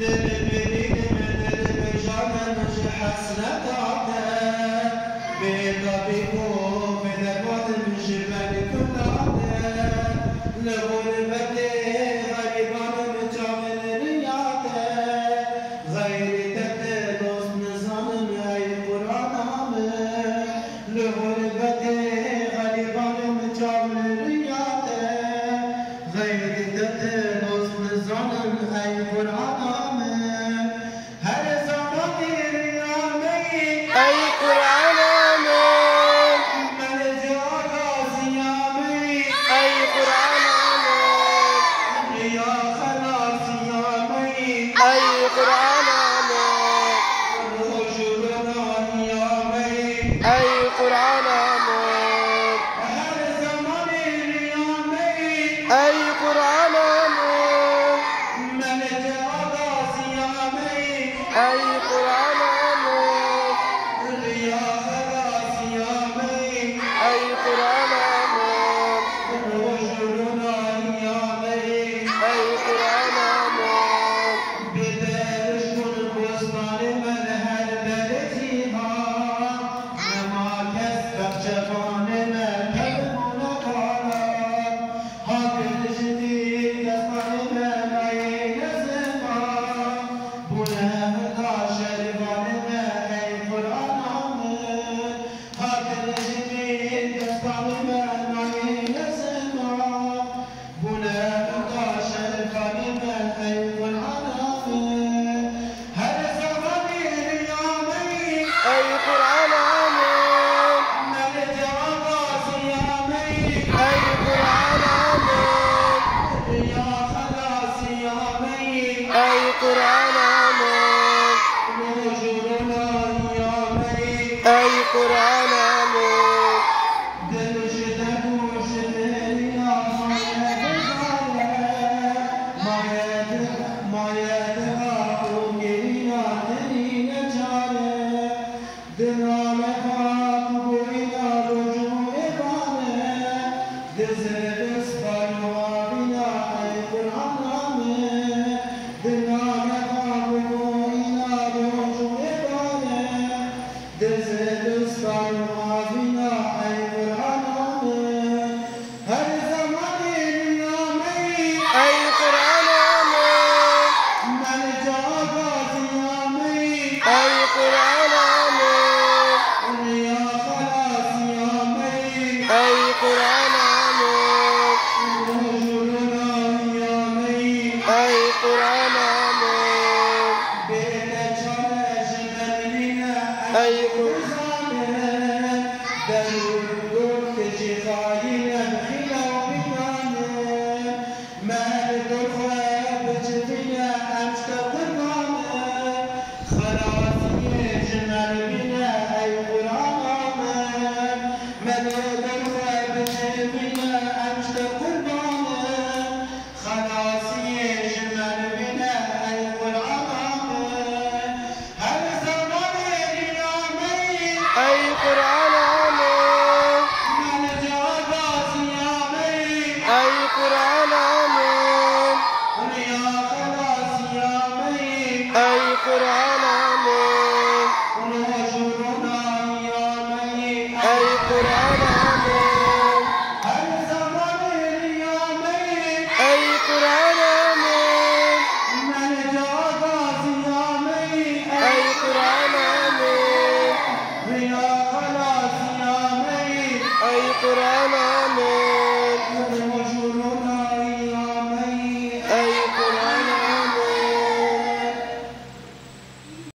دل برید من دل بجانم حسرت عده بیدابی کو بدباد جبل کل عده لغربت غریبان جامل ریاده غیر تت دوست نظام ای قرآن آمه لغربت غریبان جامل ریاده غیر تت دوست نظام ای قرآن آمه هر زمانی ریامه ای قرآن آمین من جاگا زیامه ای قرآن آمین یا خلاص یامه ای قرآن آمین روشنا یامه ای قرآن آمین هر زمانی ریامه ای قرآن آمین من جاگا زیامه ای قرآن آمین یا خلاص یامه ای قرآن آمین روشنا یامه ای قرآن آمین بدرش کن بستان من هر برتی ها نما کس بخشفان من کلمون کارا حاکل شدید دستان من ای نزما بونه دا شربان من ای قرآن آمد حاکل شدید دستان من ای نزما بونه دا شربان من ای قرآن آمد هر زمانی ریامه ای قرآن آمین من جاگا زیامه ای قرآن آمین یا خلاص یامه ای قرآن آمین روشنا یامه ای قرآن آمین دلش دگوش دریا مایه دقا و گرینا دلی نجاره دنال خاک بوینا رجوع بانه دزر دستان و آبینا ای قرآن آمه دنال خاک بوینا رجوع بانه دزر دستان و آبینا ای قرآن آمه هر زمانی ریامه ای قرآن آمین من جاگا زیامه ای قرآن آمین یا خلاص یامه ای قرآن آمین روشنا یامه ای قرآن آمین بین چالش منینه ای قرآنه درود کشی خاینم خیلا بینانه مرد خواه بچتینه امشت قرآنه خلاصی جمال بینه ای قرآن آمد مرد خواه بچتینه امشت قرآنه خلاصی جمال بینه ای قرآن آمد هر زمان ریامه ای قرآن آمین من جاگا زیامه ای قرآن آمین یا خلاص یامه ای قرآن آمین روشنا یامه ای قرآن آمین هر زمان ریامه ای قرآن آمین من جاگا زیامه ای قرآن آمین یا خلاص یامه ای قرآن آمین